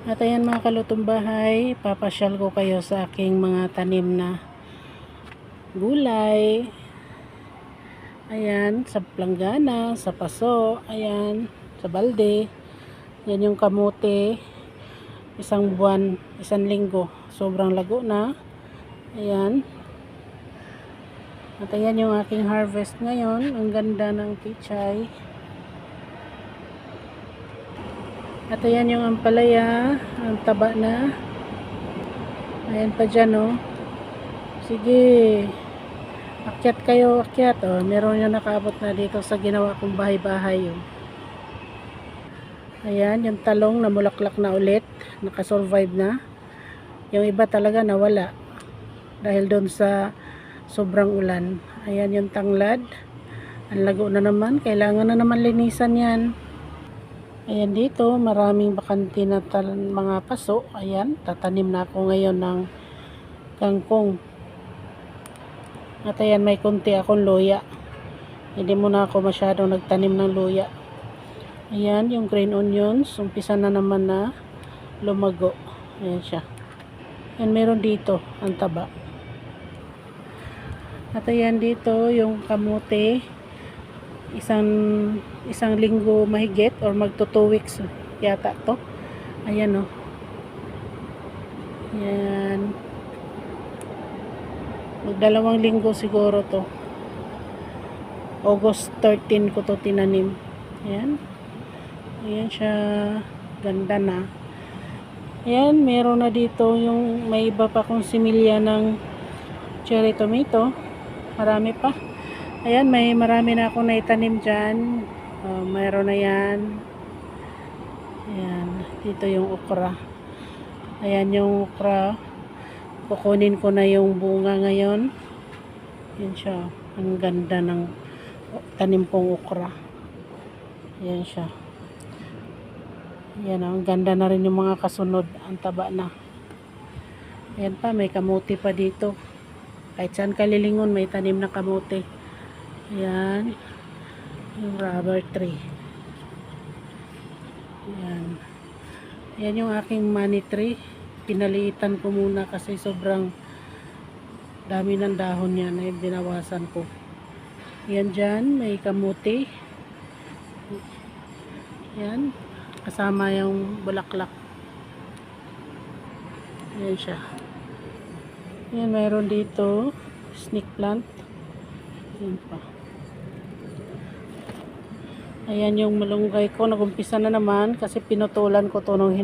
At ayan mga kalutong bahay, papasyal ko kayo sa aking mga tanim na gulay. Ayan, sa planggana, sa paso, ayan, sa balde. Yan yung kamote, isang buwan, isang linggo. Sobrang lago na. Ayan. At ayan yung aking harvest ngayon. Ang ganda ng pichay. At ayan yung ampalaya, ang taba na. Ayan pa dyan, oh. Sige, akyat kayo, akyat. Oh, meron yung nakaabot na dito sa ginawa kong bahay-bahay. Oh. Ayan, yung talong na mulaklak na ulit. Nakasurvive na. Yung iba talaga nawala. Dahil doon sa sobrang ulan. Ayan yung tanglad. Ang lago na naman. Kailangan na naman linisan yan. Ayan dito, maraming bakante na mga paso. Ayan, tatanim na ako ngayon ng kangkong. At ayan, may konti akong luya. Hindi muna ako masyadong nagtanim ng luya. Ayan, yung green onions. Umpisa na naman na lumago. Ayan siya. Ayan, meron dito, ang taba. At ayan dito, yung kamote. Isang linggo mahigit or magto 2 weeks yata to. Ayan, oh. Ayan. Magdalawang linggo siguro to. August 13 ko to tinanim. Ayan. Ayan siya. Ganda na. Ayan, meron na dito yung may iba pa kong similya ng cherry tomato. Marami pa. Ayan, may marami na akong naitanim dyan. Mayroon na yan. Ayan, dito yung okra. Ayan yung okra. Kukunin ko na yung bunga ngayon. Ayan siya. Ang ganda ng tanim kong okra. Ayan siya. Ayan, ang ganda na rin yung mga kasunod. Ang taba na. Ayan pa, may kamote pa dito. Kahit saan kalilingon, may tanim na kamote. Ayan. Yung rubber tree. Ayan. Ayan yung aking money tree. Pinaliitan ko muna kasi sobrang dami ng dahon yan. Ay, binawasan ko. Ayan dyan. May kamote. Ayan. Kasama yung bulaklak. Ayan siya. Ayan, mayroon dito. Snake plant. Ayan pa. Ayan yung malunggay ko. Nagumpisa na naman kasi pinutulan ko to nung